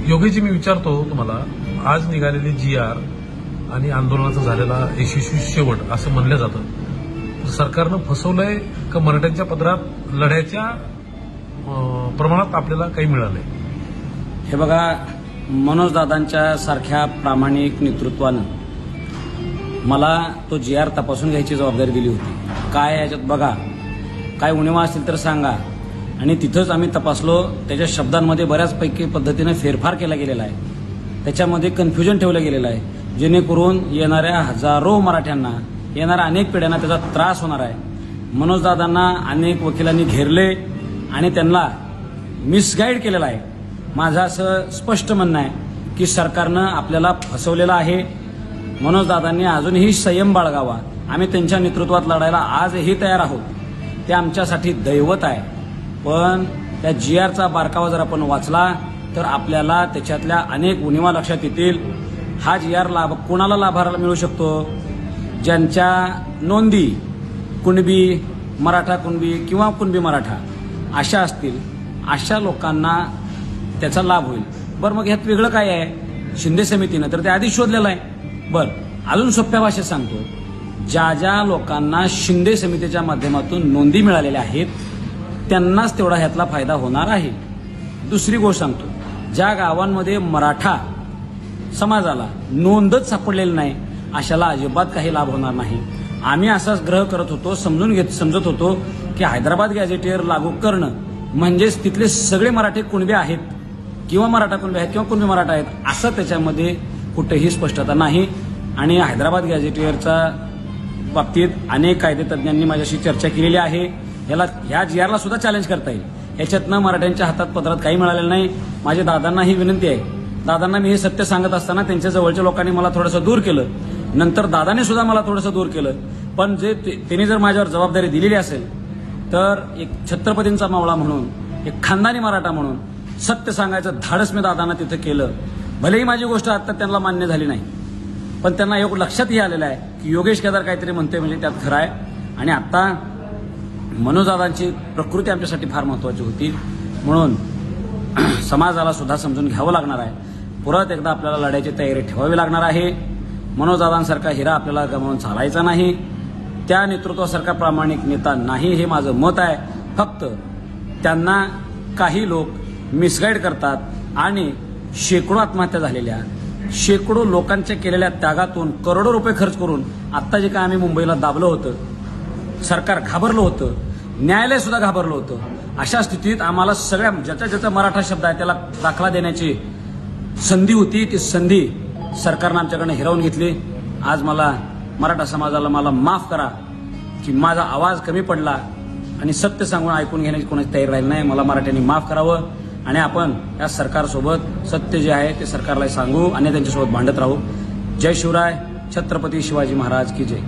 योगेशजी, मी विचारतो तुम्हाला, आज निघालेली GR आणि आंदोलनाचा झालेला यशस्वी शेवट असं म्हणलं जातं, सरकारनं फसवलंय का मराठ्यांच्या पदरात लढ्याच्या प्रमाणात आपल्याला काही मिळालंय? हे बघा, मनोजदादांच्या सारख्या प्रामाणिक नेतृत्वानं मला तो GR तपासून घ्यायची जबाबदारी दिली होती. काय याच्यात बघा, काय उणिवा असतील तर सांगा. आणि तिथंच आम्ही तपासलो. त्याच्या शब्दांमध्ये बऱ्याचपैकी पद्धतीने फेरफार केला गेलेला आहे. त्याच्यामध्ये कन्फ्युजन ठेवलं गेलेलं आहे, जेणेकरून येणाऱ्या हजारो मराठ्यांना, येणाऱ्या अनेक पिढ्यांना त्याचा त्रास होणार आहे. मनोजदादांना अनेक वकिलांनी घेरले आणि त्यांना मिसगाईड केलेलं आहे. माझं असं स्पष्ट म्हणणं आहे की सरकारनं आपल्याला फसवलेलं आहे. मनोजदादांनी अजूनही संयम बाळगावा. आम्ही त्यांच्या नेतृत्वात लढायला आजही तयार आहोत. ते आमच्यासाठी दैवत आहे. पण त्या GRचा बारकावा जर आपण वाचला तर आपल्याला त्याच्यातल्या अनेक उणिवा लक्षात येतील. हा GR कोणाला लाभाला मिळू शकतो? ज्यांच्या नोंदी कुणबी मराठा कुणबी किंवा कुणबी मराठा अशा असतील, अशा लोकांना त्याचा लाभ होईल. बरं, मग ह्यात वेगळं काय आहे? शिंदे समितीनं तर ते आधीच शोधलेलं आहे. बरं, अजून सोप्या भाषेत सांगतो, ज्या ज्या लोकांना शिंदे समितीच्या माध्यमातून नोंदी मिळालेल्या आहेत त्यांनाच तेवढा ह्यातला फायदा होणार आहे. दुसरी गोष्ट सांगतो, ज्या गावांमध्ये मराठा समाजाला नोंदच सापडलेली नाही अशाला अजिबात काही लाभ होणार नाही. आम्ही असाच ग्रह करत होतो, समजत होतो की हैदराबाद गॅझेटियर लागू करणं म्हणजेच तिथले सगळे मराठे कुणबी आहेत किंवा मराठा कुणबी आहेत किंवा कुणबी मराठा आहेत, असं त्याच्यामध्ये कुठेही स्पष्टता नाही. आणि हैदराबाद गॅझेटियरच्या बाबतीत अनेक कायदेतज्ञांनी माझ्याशी चर्चा केलेली आहे. ह्या GRला सुद्धा चॅलेंज करता येईल. याच्यातनं मराठ्यांच्या हातात पदरात काही मिळालेलं नाही. माझ्या दादांना ही विनंती आहे. दादांना मी हे सत्य सांगत असताना त्यांच्या जवळच्या लोकांनी मला थोडंसं दूर केलं. नंतर दादाने सुद्धा मला थोडंसं दूर केलं. पण जे त्यांनी जर माझ्यावर जबाबदारी दिलेली असेल तर एक छत्रपतींचा मावळा म्हणून, एक खानदानी मराठा म्हणून सत्य सांगायचं धाडस मी दादांना तिथं केलं. भलेही माझी गोष्ट आता त्यांना मान्य झाली नाही, पण त्यांना एक लक्षातही आलेलं आहे की योगेश केदार काहीतरी म्हणतोय म्हणजे त्यात खरं आहे. आणि आता मनोजदादांची प्रकृती आमच्यासाठी फार महत्वाची होती, म्हणून समाजाला सुद्धा समजून घ्यावं लागणार आहे. परत एकदा आपल्याला लढायची तयारी ठेवावी लागणार आहे. मनोजदादांसारखा हिरा आपल्याला गमावून चालायचा नाही. त्या नेतृत्वासारखा प्रामाणिक नेता नाही, हे माझं मत आहे. फक्त त्यांना काही लोक मिसगाईड करतात आणि शेकडो आत्महत्या झालेल्या, शेकडो लोकांच्या केलेल्या त्यागातून करोडो रुपये खर्च करून आत्ता जे काय आम्ही मुंबईला दाबलं होतं, सरकार घाबरलं होतं, न्यायालय सुद्धा घाबरलं होतं. अशा स्थितीत आम्हाला सगळ्या ज्याचा मराठा शब्द आहे त्याला दाखला देण्याची संधी होती. ती संधी सरकारनं आमच्याकडनं हिरावून घेतली. आज मला मराठा समाजाला मला माफ करा की माझा आवाज कमी पडला आणि सत्य सांगून ऐकून घेण्याची कोणाची तयारी राहिली नाही. मला मराठ्यांनी माफ करावं आणि आपण या सरकारसोबत सत्य जे आहे ते सरकारला सांगू आणि त्यांच्यासोबत भांडत राहू. जय शिवराय. छत्रपती शिवाजी महाराज की जय.